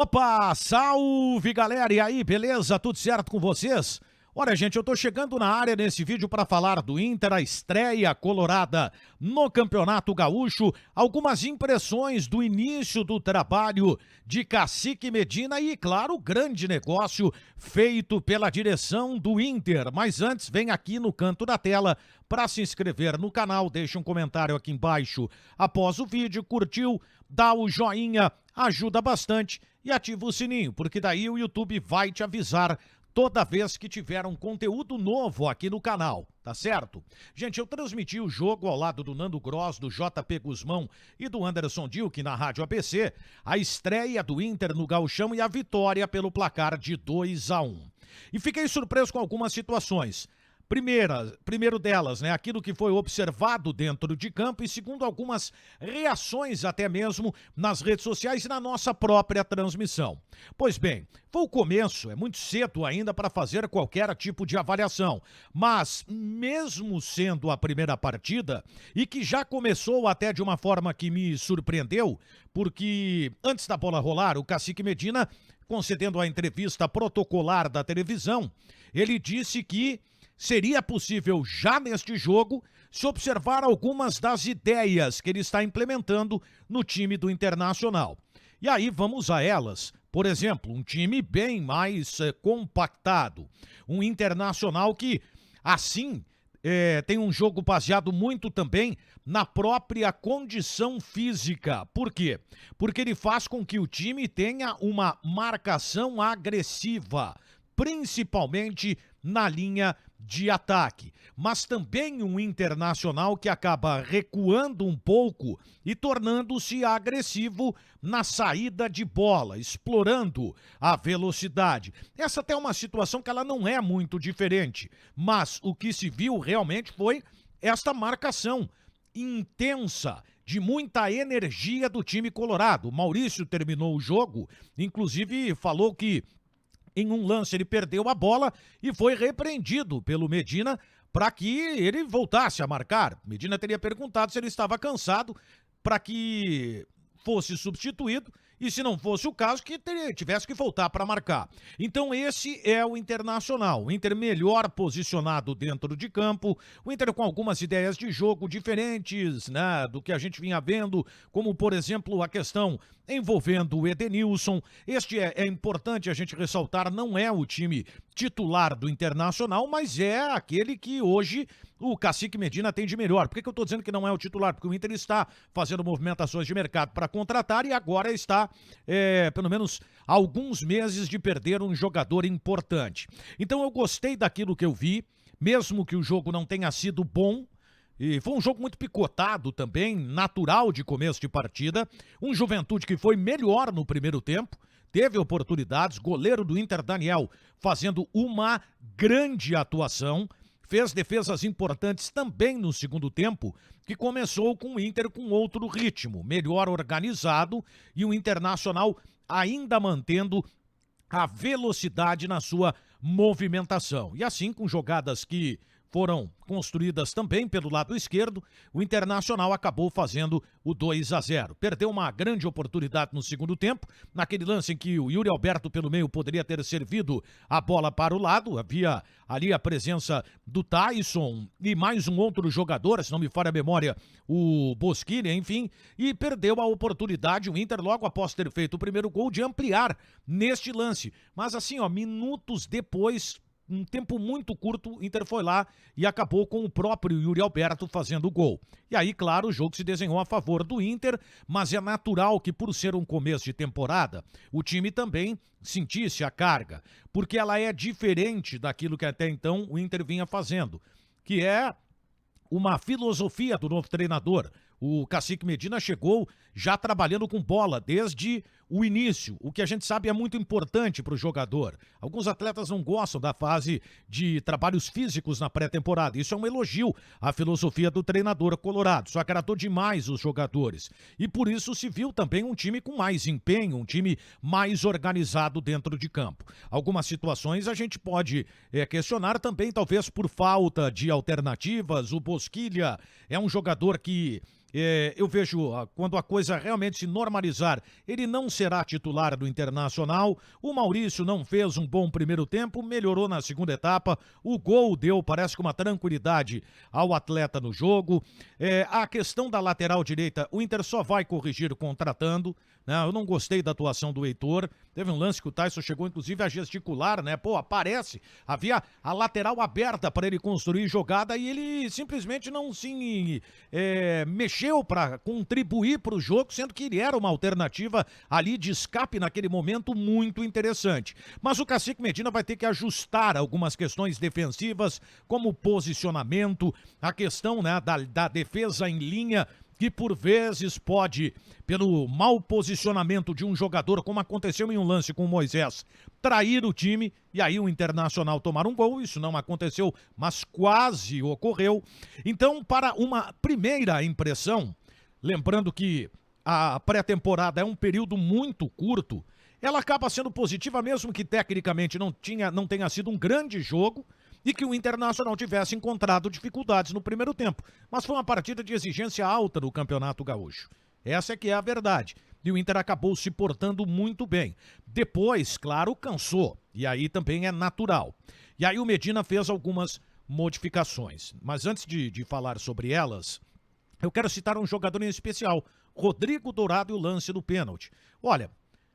Opa, salve galera, e aí, beleza? Tudo certo com vocês? Olha, gente, eu tô chegando na área nesse vídeo para falar do Inter, a estreia colorada no Campeonato Gaúcho, algumas impressões do início do trabalho de Cacique Medina e, claro, o grande negócio feito pela direção do Inter. Mas antes, vem aqui no canto da tela para se inscrever no canal, deixa um comentário aqui embaixo após o vídeo, curtiu, dá o joinha, ajuda bastante e ativa o sininho, porque daí o YouTube vai te avisar toda vez que tiver um conteúdo novo aqui no canal, tá certo? Gente, eu transmiti o jogo ao lado do Nando Gross, do JP Guzmão e do Anderson Dilke na Rádio ABC, a estreia do Inter no Gauchão e a vitória pelo placar de 2-1. E fiquei surpreso com algumas situações. Primeiro delas, né, aquilo que foi observado dentro de campo e segundo algumas reações até mesmo nas redes sociais e na nossa própria transmissão. Pois bem, foi o começo, é muito cedo ainda para fazer qualquer tipo de avaliação, mas mesmo sendo a primeira partida e que já começou até de uma forma que me surpreendeu, porque antes da bola rolar, o Cacique Medina, concedendo a entrevista protocolar da televisão, ele disse que seria possível já neste jogo se observar algumas das ideias que ele está implementando no time do Internacional. E aí vamos a elas. Por exemplo, um time bem mais compactado. Um Internacional que, assim, tem um jogo baseado muito também na própria condição física. Por quê? Porque ele faz com que o time tenha uma marcação agressiva, principalmente na linha de ataque, mas também um Internacional que acaba recuando um pouco e tornando-se agressivo na saída de bola, explorando a velocidade. Essa até é uma situação que ela não é muito diferente, mas o que se viu realmente foi esta marcação intensa, de muita energia do time colorado. O Maurício terminou o jogo, inclusive falou que em um lance ele perdeu a bola e foi repreendido pelo Medina para que ele voltasse a marcar. Medina teria perguntado se ele estava cansado para que fosse substituído e, se não fosse o caso, que tivesse que voltar para marcar. Então esse é o Internacional, o Inter melhor posicionado dentro de campo, o Inter com algumas ideias de jogo diferentes, né, do que a gente vinha vendo, como por exemplo a questão envolvendo o Edenilson. Este é importante a gente ressaltar, não é o time titular do Internacional, mas é aquele que hoje o Cacique Medina tem de melhor. Por que eu estou dizendo que não é o titular? Porque o Inter está fazendo movimentações de mercado para contratar e agora está, pelo menos, alguns meses de perder um jogador importante. Então eu gostei daquilo que eu vi, mesmo que o jogo não tenha sido bom. E foi um jogo muito picotado também, natural de começo de partida. Um Juventude que foi melhor no primeiro tempo, teve oportunidades. Goleiro do Inter, Daniel, fazendo uma grande atuação. Fez defesas importantes também no segundo tempo, que começou com o Inter com outro ritmo, melhor organizado e o Internacional ainda mantendo a velocidade na sua movimentação. E assim, com jogadas que foram construídas também pelo lado esquerdo, o Internacional acabou fazendo o 2-0. Perdeu uma grande oportunidade no segundo tempo, naquele lance em que o Yuri Alberto pelo meio poderia ter servido a bola para o lado, havia ali a presença do Tyson e mais um outro jogador, se não me falha a memória, o Bosquilha, enfim, e perdeu a oportunidade, o Inter, logo após ter feito o primeiro gol, de ampliar neste lance. Mas assim, ó, minutos depois, um tempo muito curto, o Inter foi lá e acabou com o próprio Yuri Alberto fazendo o gol. E aí, claro, o jogo se desenhou a favor do Inter, mas é natural que, por ser um começo de temporada, o time também sentisse a carga, porque ela é diferente daquilo que até então o Inter vinha fazendo, que é uma filosofia do novo treinador. O Cacique Medina chegou já trabalhando com bola desde o início, o que a gente sabe é muito importante para o jogador. Alguns atletas não gostam da fase de trabalhos físicos na pré-temporada. Isso é um elogio à filosofia do treinador colorado. Só agradou demais os jogadores. E por isso se viu também um time com mais empenho, um time mais organizado dentro de campo. Algumas situações a gente pode questionar também, talvez por falta de alternativas. O Bosquilha é um jogador que Eu vejo quando a coisa realmente se normalizar, ele não será titular do Internacional. O Maurício não fez um bom primeiro tempo, melhorou na segunda etapa. O gol deu, parece que uma tranquilidade ao atleta no jogo. A questão da lateral direita, o Inter só vai corrigir contratando. Né? Eu não gostei da atuação do Heitor. Teve um lance que o Tyson chegou inclusive a gesticular, né? Pô, aparece. Havia a lateral aberta para ele construir jogada e ele simplesmente não se mexeu para contribuir para o jogo, sendo que ele era uma alternativa ali de escape naquele momento muito interessante. Mas o Cacique Medina vai ter que ajustar algumas questões defensivas, como posicionamento, a questão, né, da defesa em linha, que por vezes pode, pelo mau posicionamento de um jogador, como aconteceu em um lance com o Moisés, trair o time e aí o Internacional tomar um gol. Isso não aconteceu, mas quase ocorreu. Então, para uma primeira impressão, lembrando que a pré-temporada é um período muito curto, ela acaba sendo positiva, mesmo que tecnicamente não tenha sido um grande jogo e que o Internacional tivesse encontrado dificuldades no primeiro tempo. Mas foi uma partida de exigência alta no Campeonato Gaúcho. Essa é que é a verdade. E o Inter acabou se portando muito bem. Depois, claro, cansou. E aí também é natural. E aí o Medina fez algumas modificações. Mas antes de falar sobre elas, eu quero citar um jogador em especial, Rodrigo Dourado, e o lance do pênalti. Olha,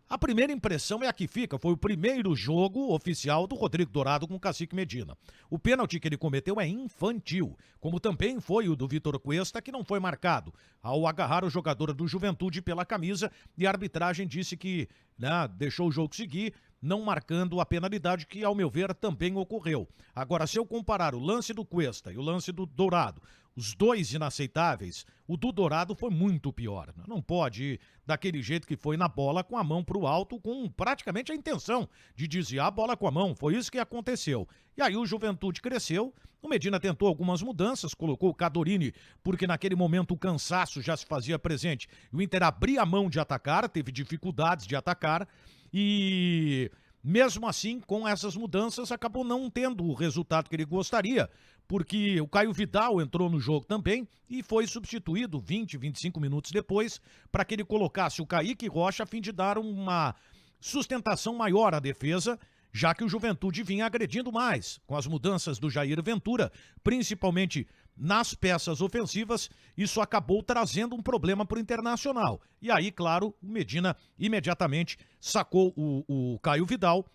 a primeira impressão é a que fica. Foi o primeiro jogo oficial do Rodrigo Dourado com o Cacique Medina. O pênalti que ele cometeu é infantil, como também foi o do Vitor Cuesta, que não foi marcado ao agarrar o jogador do Juventude pela camisa, e a arbitragem disse que, né, deixou o jogo seguir, não marcando a penalidade, que, ao meu ver, também ocorreu. Agora, se eu comparar o lance do Cuesta e o lance do Dourado, os dois inaceitáveis, o do Dourado foi muito pior. Não pode ir daquele jeito que foi na bola, com a mão pro alto, com praticamente a intenção de desviar a bola com a mão. Foi isso que aconteceu. E aí o Juventude cresceu, o Medina tentou algumas mudanças, colocou o Cadorini, porque naquele momento o cansaço já se fazia presente. O Inter abria a mão de atacar, teve dificuldades de atacar, e mesmo assim, com essas mudanças, acabou não tendo o resultado que ele gostaria, porque o Caio Vidal entrou no jogo também e foi substituído 20, 25 minutos depois para que ele colocasse o Kaique Rocha a fim de dar uma sustentação maior à defesa, já que o Juventude vinha agredindo mais com as mudanças do Jair Ventura, principalmente nas peças ofensivas. Isso acabou trazendo um problema para o Internacional. E aí, claro, o Medina imediatamente sacou o Caio Vidal,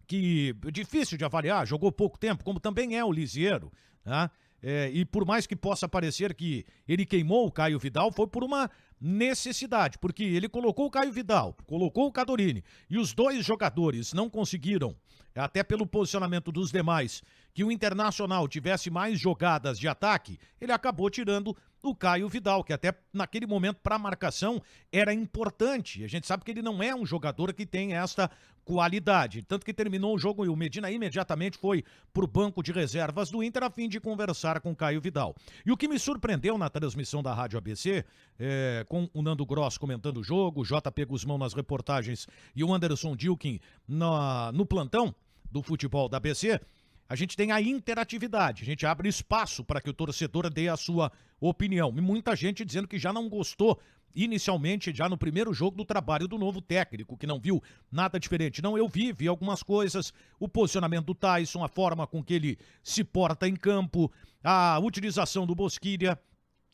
que é difícil de avaliar, jogou pouco tempo, como também é o Lisiero, né? E por mais que possa parecer que ele queimou o Caio Vidal, foi por uma necessidade, porque ele colocou o Caio Vidal, colocou o Cadorini, e os dois jogadores não conseguiram, até pelo posicionamento dos demais, que o Internacional tivesse mais jogadas de ataque. Ele acabou tirando o Caio Vidal, que até naquele momento para a marcação era importante. A gente sabe que ele não é um jogador que tem esta qualidade, tanto que terminou o jogo e o Medina imediatamente foi para o banco de reservas do Inter a fim de conversar com o Caio Vidal. E o que me surpreendeu na transmissão da Rádio ABC, com o Nando Gross comentando o jogo, o JP Guzmão nas reportagens e o Anderson Dilkin no plantão do futebol da ABC, a gente tem a interatividade, a gente abre espaço para que o torcedor dê a sua opinião. E muita gente dizendo que já não gostou inicialmente, já no primeiro jogo, do trabalho do novo técnico, que não viu nada diferente. Não, eu vi algumas coisas, o posicionamento do Tyson, a forma com que ele se porta em campo, a utilização do Bosquilha,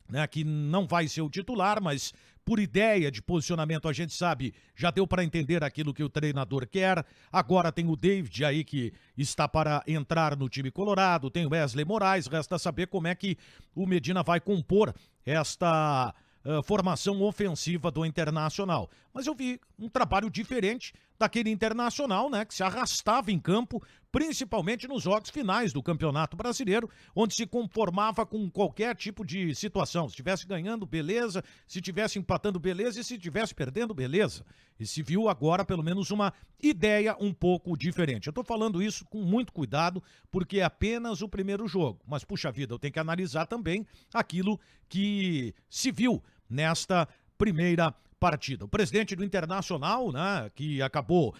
né, que não vai ser o titular, mas por ideia de posicionamento a gente sabe, já deu para entender aquilo que o treinador quer. Agora tem o David aí que está para entrar no time colorado, tem o Wesley Moraes, resta saber como é que o Medina vai compor esta formação ofensiva do Internacional. Mas eu vi um trabalho diferente daquele Internacional, né, que se arrastava em campo, principalmente nos jogos finais do Campeonato Brasileiro, onde se conformava com qualquer tipo de situação. Se estivesse ganhando, beleza. Se estivesse empatando, beleza. E se estivesse perdendo, beleza. E se viu agora, pelo menos, uma ideia um pouco diferente. Eu estou falando isso com muito cuidado, porque é apenas o primeiro jogo. Mas, puxa vida, eu tenho que analisar também aquilo que se viu nesta primeira partida. O presidente do Internacional, né, que acabou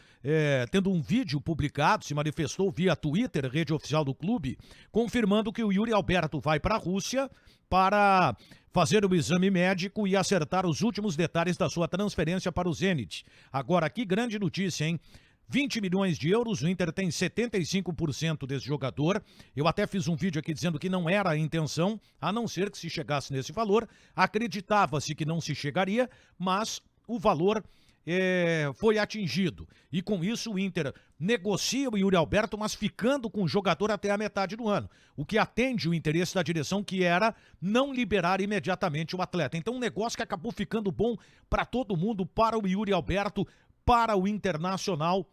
tendo um vídeo publicado, se manifestou via Twitter, rede oficial do clube, confirmando que o Yuri Alberto vai para a Rússia para fazer o exame médico e acertar os últimos detalhes da sua transferência para o Zenit. Agora, que grande notícia, hein? 20 milhões de euros, o Inter tem 75% desse jogador. Eu até fiz um vídeo aqui dizendo que não era a intenção, a não ser que se chegasse nesse valor. Acreditava-se que não se chegaria, mas o valor foi atingido. E com isso o Inter negocia o Yuri Alberto, mas ficando com o jogador até a metade do ano. O que atende o interesse da direção, que era não liberar imediatamente o atleta. Então um negócio que acabou ficando bom para todo mundo, para o Yuri Alberto, para o Internacional,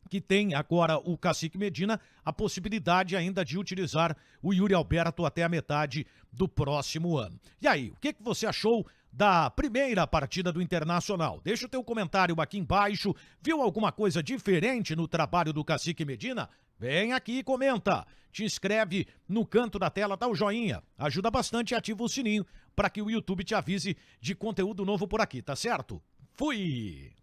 que tem agora o Cacique Medina, a possibilidade ainda de utilizar o Yuri Alberto até a metade do próximo ano. E aí, o que você achou da primeira partida do Internacional? Deixa o teu comentário aqui embaixo. Viu alguma coisa diferente no trabalho do Cacique Medina? Vem aqui e comenta. Te inscreve no canto da tela, dá o joinha. Ajuda bastante e ativa o sininho para que o YouTube te avise de conteúdo novo por aqui, tá certo? Fui!